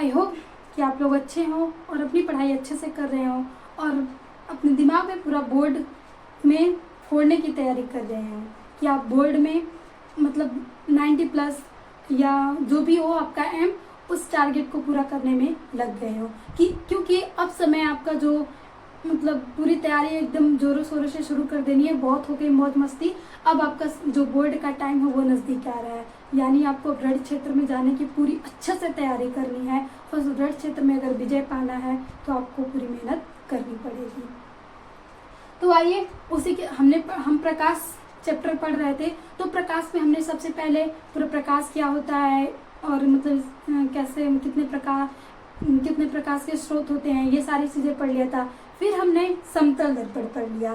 I hope कि आप लोग अच्छे हों और अपनी पढ़ाई अच्छे से कर रहे हों और अपने दिमाग में पूरा बोर्ड में फोड़ने की तैयारी कर रहे हैं कि आप बोर्ड में मतलब 90 प्लस या जो भी हो आपका एम, उस टारगेट को पूरा करने में लग गए हो। कि क्योंकि अब समय आपका जो मतलब पूरी तैयारी एकदम जोरों शोरों से शुरू कर देनी है, बहुत हो गई मौज मस्ती। अब आपका जो बोर्ड का टाइम है वो नज़दीक आ रहा है, यानी आपको ऋण क्षेत्र में जाने की पूरी अच्छे से तैयारी करनी है और उस ऋण क्षेत्र में अगर विजय पाना है तो आपको पूरी मेहनत करनी पड़ेगी। तो आइए उसी के हम प्रकाश चैप्टर पढ़ रहे थे, तो प्रकाश में हमने सबसे पहले पूरा प्रकाश क्या होता है और मतलब कैसे कितने प्रकाश के स्रोत होते हैं, ये सारी चीज़ें पढ़ लिया था। फिर हमने समतल दर्पण पढ़ लिया,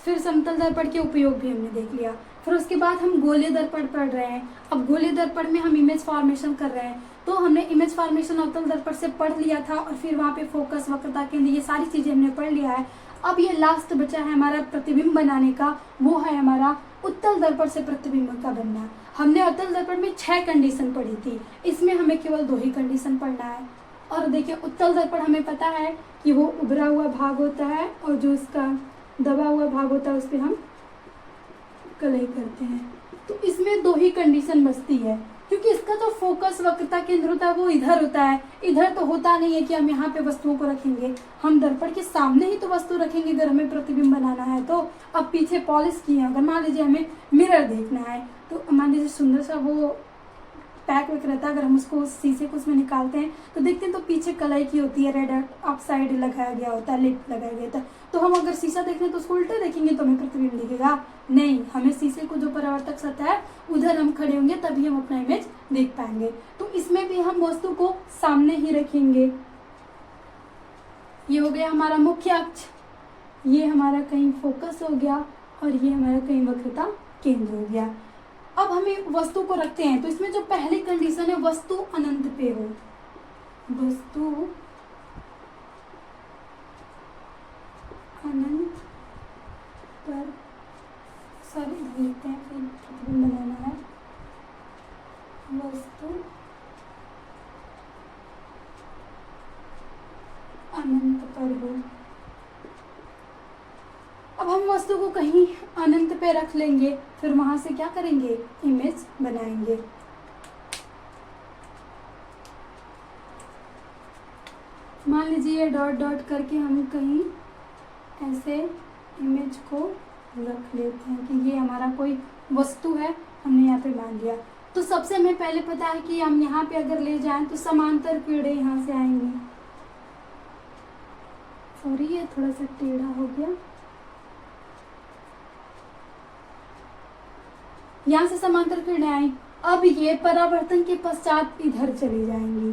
फिर समतल दर्पण के उपयोग भी हमने देख लिया। फिर उसके बाद हम गोलीय दर्पण पढ़ रहे हैं। अब गोलीय दर्पण में हम इमेज फॉर्मेशन कर रहे हैं, तो हमने इमेज फॉर्मेशन अवतल दर्पण से पढ़ लिया था और फिर वहाँ पे फोकस, वक्रता केंद्र, ये सारी चीज़ें हमने पढ़ लिया है। अब ये लास्ट बचा है हमारा प्रतिबिंब बनाने का, वो है हमारा उत्तल दर्पण से प्रतिबिंब का बनना। हमने अवतल दर्पण में 6 कंडीशन पढ़ी थी, इसमें हमें केवल 2 ही कंडीशन पढ़ना है। और देखिए उत्तल दर्पण हमें पता है कि वो उभरा हुआ भाग होता है और जो इसका दबा हुआ भाग होता है उस पर हम कलई करते हैं। तो इसमें 2 ही कंडीशन बचती है, क्योंकि इसका जो फोकस वक्रता केंद्र होता है वो इधर होता है। इधर तो होता नहीं है कि हम यहाँ पे वस्तुओं को रखेंगे, हम दर्पण के सामने ही तो वस्तु रखेंगे अगर हमें प्रतिबिंब बनाना है तो। अब पीछे पॉलिश किए, अगर मान लीजिए हमें मिरर देखना है तो मान लीजिए सुंदर सा वो पैक वैक रहता है, अगर हम उसको शीशे को उसमें निकालते हैं तो देखते हैं तो पीछे कलाई की होती है, रेड अप साइड लगाया गया होता है, लिप लगाया गया होता है। तो हम अगर शीशा देख रहे हैं तो उसको उल्टे देखेंगे तो हमें प्रतिबिंब दिखेगा नहीं, हमें शीशे को जो परावर्तक सतह है उधर हम खड़े होंगे तभी हम अपना इमेज देख पाएंगे। तो इसमें भी हम वस्तु को सामने ही रखेंगे। ये हो गया हमारा मुख्य अक्ष, ये हमारा कहीं फोकस हो गया और ये हमारा कहीं वक्रता केंद्र हो गया। अब हमें वस्तु को रखते हैं, तो इसमें जो पहली कंडीशन है वस्तु अनंत पे हो, वस्तु अनंत पर, सॉरी लिखते हैं फिर प्रतिबिंब बनाना है, वस्तु अनंत पर हो। अब हम वस्तु को कहीं अनंत पे रख लेंगे, फिर वहां से क्या करेंगे, इमेज बनाएंगे। मान लीजिए डॉट डॉट करके हम कहीं ऐसे इमेज को रख लेते हैं कि ये हमारा कोई वस्तु है, हमने यहाँ पे मान लिया। तो सबसे हमें पहले पता है कि हम यहाँ पे अगर ले जाएं तो समांतर किरणें यहाँ से आएंगी। सॉरी ये थोड़ा सा टेढ़ा हो गया, यहाँ से समांतर किरणें आई। अब ये परावर्तन के पश्चात इधर चली जाएंगी,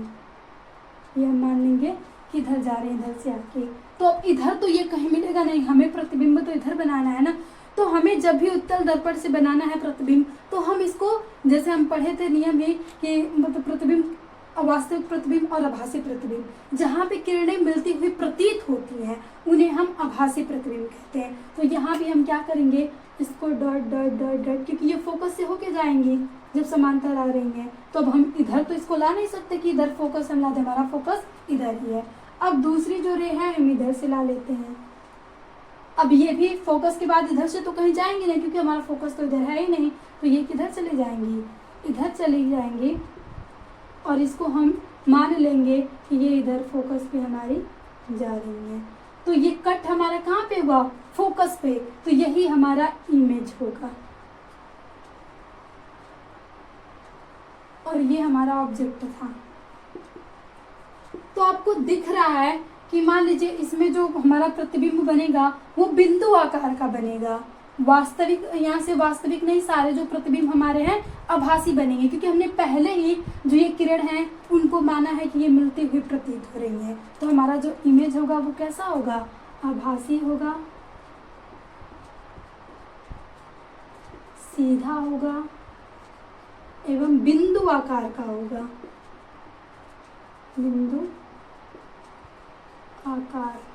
ये हम मान लेंगे कि इधर जा रहे हैं, इधर से आके। तो अब इधर तो ये कहीं मिलेगा नहीं, हमें प्रतिबिंब तो इधर बनाना है ना। तो हमें जब भी उत्तल दर्पण से बनाना है प्रतिबिंब, तो हम इसको जैसे हम पढ़े थे नियम ही कि मतलब प्रतिबिंब, अवास्तविक प्रतिबिंब और आभासी प्रतिबिंब, जहाँ पे किरणें मिलती हुई प्रतीत होती हैं उन्हें हम आभासी प्रतिबिंब कहते हैं। तो यहाँ भी हम क्या करेंगे, इसको डॉट डॉट डॉट डॉट, क्योंकि ये फोकस से होके जाएंगी जब समांतर आ रही हैं। तो अब हम इधर तो इसको ला नहीं सकते कि इधर फोकस हम ला दें, हमारा फोकस इधर ही है। अब दूसरी जो रे है हम इधर से ला लेते हैं। अब ये भी फोकस के बाद इधर से तो कहीं जाएंगे नहीं, क्योंकि हमारा फोकस तो इधर है ही नहीं, तो ये किधर चले जाएंगी, इधर चली जाएंगी। और इसको हम मान लेंगे कि ये इधर फोकस पे हमारी जा रही है। तो ये कट हमारा कहाँ पे हुआ, फोकस पे, तो यही हमारा इमेज होगा और ये हमारा ऑब्जेक्ट था। तो आपको दिख रहा है कि मान लीजिए इसमें जो हमारा प्रतिबिंब बनेगा वो बिंदु आकार का बनेगा। वास्तविक, यहाँ से वास्तविक नहीं, सारे जो प्रतिबिंब हमारे हैं आभासी बनेंगे, क्योंकि हमने पहले ही जो ये किरण हैं उनको माना है कि ये मिलती हुई प्रतीत हो रही है। तो हमारा जो इमेज होगा वो कैसा होगा, आभासी होगा, सीधा होगा एवं बिंदु आकार का होगा, बिंदु आकार।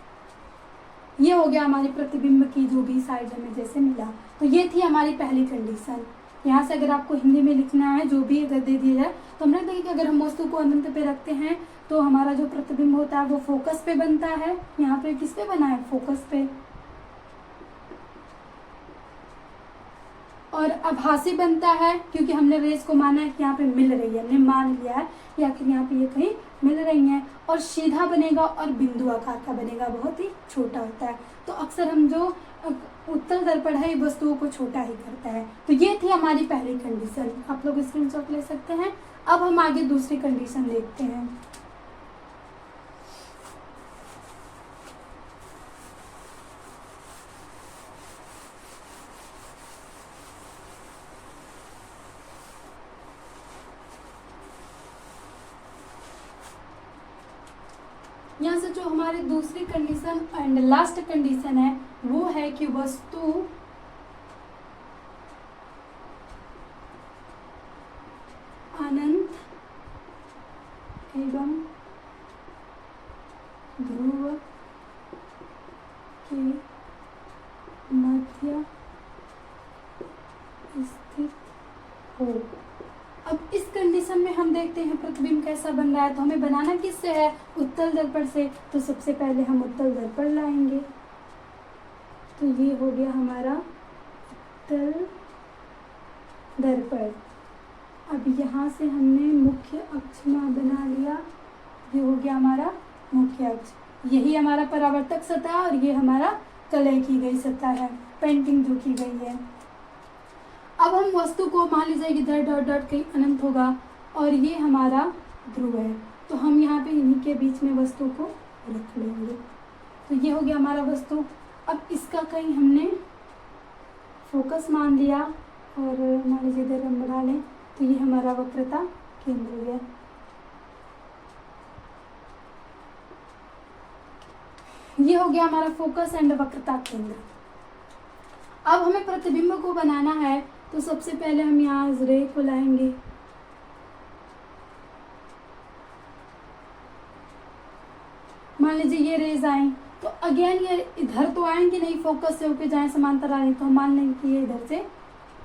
ये हो गया हमारी प्रतिबिंब की जो भी साइड हमें जैसे मिला। तो ये थी हमारी पहली कंडीशन। यहाँ से अगर आपको हिंदी में लिखना है जो भी अगर दे दिया जाए तो हम रख देंगे कि अगर हम वस्तु को अनंत पे रखते हैं तो हमारा जो प्रतिबिंब होता है वो फोकस पे बनता है। यहाँ पे किस पे बना है, फोकस पे। और आभासी बनता है क्योंकि हमने रेस को माना है कि यहाँ पे मिल रही है, हमने मान लिया है या कि यहाँ पे ये कहीं मिल रही हैं। और सीधा बनेगा और बिंदु आकार का बनेगा, बहुत ही छोटा होता है। तो अक्सर हम जो उत्तल दर्पण है वस्तुओं को छोटा ही करता है। तो ये थी हमारी पहली कंडीशन, आप लोग स्क्रीनशॉट ले सकते हैं। अब हम आगे दूसरी कंडीशन देखते हैं। यहाँ से जो हमारी दूसरी कंडीशन एंड लास्ट कंडीशन है वो है कि वस्तु अनंत एवं ध्रुव के मध्य स्थित हो। अब इस कंडीशन में हम देखते हैं प्रतिबिंब कैसा बन रहा है। तो हमें बनाना किससे है, उत्तल दर्पण से। तो सबसे पहले हम उत्तल दर्पण लाएंगे। तो ये हो गया हमारा उत्तल दर्पण। अब यहाँ से हमने मुख्य अक्ष बना लिया, ये हो गया हमारा मुख्य अक्ष। यही हमारा परावर्तक सतह है और ये हमारा कलय की गई सतह है, पेंटिंग जो की गई है। अब हम वस्तु को मान लीजिए इधर डॉट डॉट कहीं अनंत होगा और ये हमारा ध्रुव है, तो हम यहाँ पे इन्हीं के बीच में वस्तु को रख लेंगे। तो ये हो गया हमारा वस्तु। अब इसका कहीं हमने फोकस मान लिया और मान लीजिए इधर हम बढ़ा लें, तो ये हमारा वक्रता केंद्र हो गया। ये हो गया हमारा फोकस एंड वक्रता केंद्र। अब हमें प्रतिबिंब को बनाना है, तो सबसे पहले हम यहाँ रे को लाएंगे। मान लीजिए ये रेज आए, तो अगेन ये इधर तो आएंगे नहीं, फोकस से होके जाए समांतर आ रही, तो हम मान लेंगे कि ये इधर से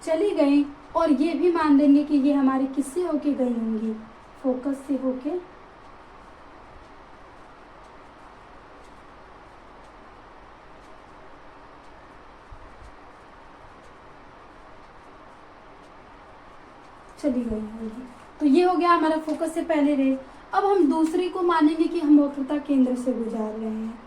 चली गई। और ये भी मान देंगे कि ये हमारी किससे होके गई होंगी, फोकस से होके। चली गई होगी। तो ये हो गया हमारा फोकस से पहले रे। अब हम दूसरी को मानेंगे कि हम वक्रता केंद्र से गुजार रहे हैं।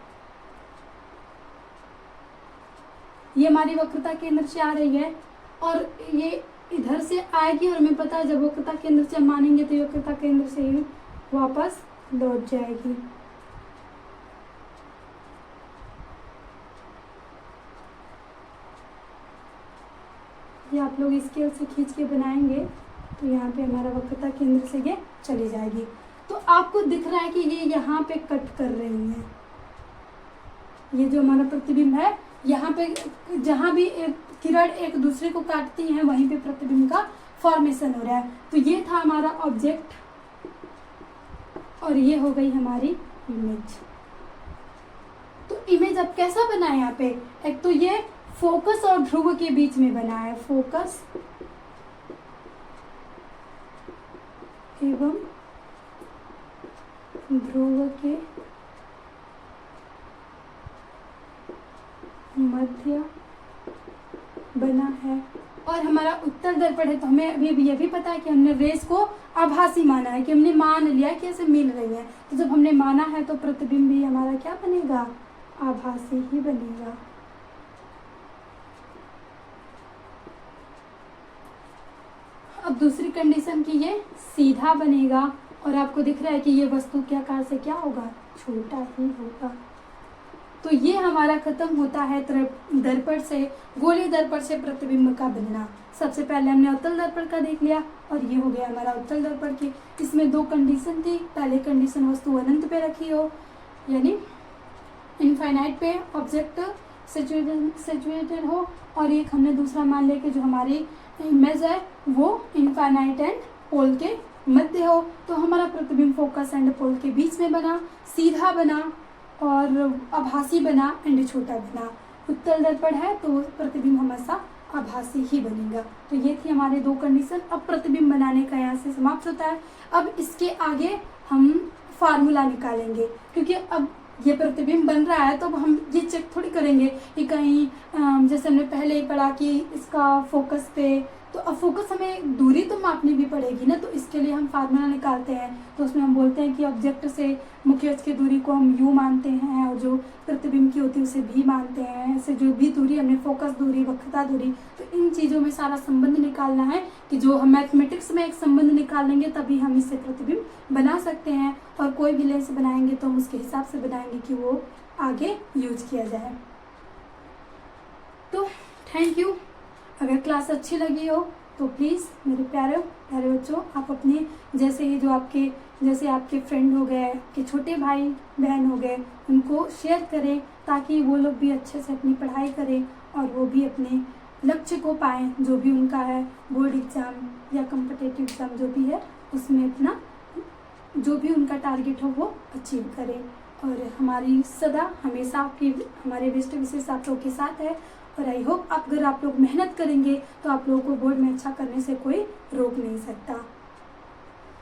ये हमारी वक्रता केंद्र से आ रही है और ये इधर से आएगी और हमें पता है जब वक्रता केंद्र से हम मानेंगे तो ये वक्रता केंद्र से ही वापस लौट जाएगी। ये आप लोग स्केल से खींच के बनाएंगे तो यहाँ पे हमारा वक्रता केंद्र से ये चली जाएगी। तो आपको दिख रहा है कि ये यहाँ पे कट कर रही है। ये जो हमारा प्रतिबिंब है, यहाँ पे जहाँ भी एक किरण एक दूसरे को काटती हैं वहीं पे प्रतिबिंब का फॉर्मेशन हो रहा है। तो ये था हमारा ऑब्जेक्ट और ये हो गई हमारी इमेज। तो इमेज अब कैसा बना है, यहाँ पे एक तो ये फोकस और ध्रुव के बीच में बना है, फोकस एवं ध्रुव के मध्य बना है। और हमारा उत्तल दर्पण है, तो हमें अभी ये भी पता है कि हमने रेस को आभासी माना है, कि हमने मान लिया है कि ऐसे मिल रही है। तो जब हमने माना है तो प्रतिबिंब भी हमारा क्या बनेगा, आभासी ही बनेगा। अब दूसरी कंडीशन की ये सीधा बनेगा और आपको दिख रहा है कि ये वस्तु के आकार से क्या होगा, छोटा ही होगा। तो ये हमारा खत्म होता है दर्पण से, गोलीय दर्पण से प्रतिबिंब का बनना। सबसे पहले हमने उत्तल दर्पण का देख लिया और ये हो गया हमारा उत्तल दर्पण की। इसमें दो कंडीशन थी, पहले कंडीशन वस्तु अनंत पे रखी हो यानी इनफाइनाइट पे ऑब्जेक्ट सिचुएटेड हो, और एक हमने दूसरा मान लिया कि जो हमारी इमेज है वो इनफाइनाइट एंड पोल के मध्य हो। तो हमारा प्रतिबिंब फोकस एंड पोल के बीच में बना, सीधा बना और आभासी बना एंड छोटा बना। उत्तल दर्पण है तो प्रतिबिंब हमेशा आभासी ही बनेगा। तो ये थी हमारे 2 कंडीशन। अब प्रतिबिंब बनाने का यहाँ से समाप्त होता है। अब इसके आगे हम फार्मूला निकालेंगे, क्योंकि अब ये प्रतिबिंब बन रहा है तो अब हम ये चेक थोड़ी करेंगे कि कहीं जैसे हमने पहले ही पढ़ा कि इसका फोकस पे, तो अब फोकस हमें दूरी तो मापनी भी पड़ेगी ना, तो इसके लिए हम फार्मूला निकालते हैं। तो उसमें हम बोलते हैं कि ऑब्जेक्ट से मुख्य अक्ष की दूरी को हम u मानते हैं और जो प्रतिबिंब की होती है उसे v मानते हैं। ऐसे जो भी दूरी हमने फोकस दूरी, वक्रता दूरी, तो इन चीज़ों में सारा संबंध निकालना है कि जो हम मैथमेटिक्स में एक संबंध निकाल लेंगे तभी हम इससे प्रतिबिंब बना सकते हैं। और कोई भी लेंस बनाएंगे तो हम उसके हिसाब से बनाएंगे कि वो आगे यूज किया जाए। तो थैंक यू। अगर क्लास अच्छी लगी हो तो प्लीज़ मेरे प्यारे बच्चों, आप अपने जैसे आपके फ्रेंड हो गए, आपके छोटे भाई बहन हो गए, उनको शेयर करें ताकि वो लोग भी अच्छे से अपनी पढ़ाई करें और वो भी अपने लक्ष्य को पाएँ, जो भी उनका है, बोर्ड एग्ज़ाम या कॉम्पिटिटिव एग्ज़ाम जो भी है उसमें अपना जो भी उनका टारगेट हो वो अचीव करें। और हमारी सदा हमेशा हमारे बेस्ट विशेष आप लोग के साथ है। और आई होप अगर आप लोग मेहनत करेंगे तो आप लोगों को बोर्ड में अच्छा करने से कोई रोक नहीं सकता,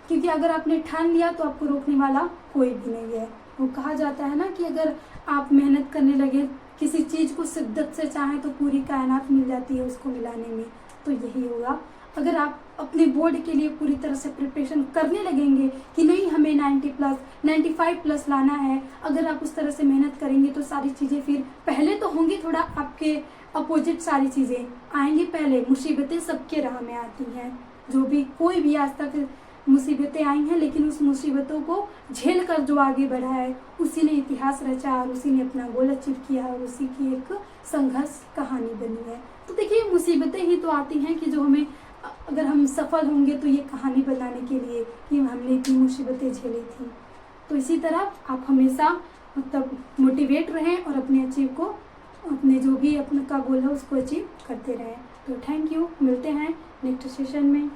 क्योंकि अगर आपने ठान लिया तो आपको रोकने वाला कोई भी नहीं है। वो कहा जाता है ना कि अगर आप मेहनत करने लगे, किसी चीज़ को शिद्दत से चाहें तो पूरी कायनात मिल जाती है उसको मिलाने में। तो यही होगा, अगर आप अपने बोर्ड के लिए पूरी तरह से प्रिपरेशन करने लगेंगे कि नहीं हमें 90 प्लस 95 प्लस लाना है, अगर आप उस तरह से मेहनत करेंगे तो सारी चीज़ें फिर पहले तो होंगी, थोड़ा आपके अपोजिट सारी चीज़ें आएंगी। पहले मुसीबतें सबके राह में आती हैं, जो भी कोई भी आज तक मुसीबतें आई हैं, लेकिन उस मुसीबतों को झेल कर जो आगे बढ़ा है उसी ने इतिहास रचा और उसी ने अपना गोल अचीव किया और उसी की एक संघर्ष कहानी बनी है। तो देखिए मुसीबतें ही तो आती हैं कि जो हमें, अगर हम सफल होंगे तो ये कहानी बनाने के लिए कि हमने इतनी मुसीबतें झेली थी। तो इसी तरह आप हमेशा मतलब मोटिवेट रहें और अपने अचीव को, अपने जो भी अपने का गोल है उसको अचीव करते रहें। तो थैंक यू, मिलते हैं नेक्स्ट सेशन में।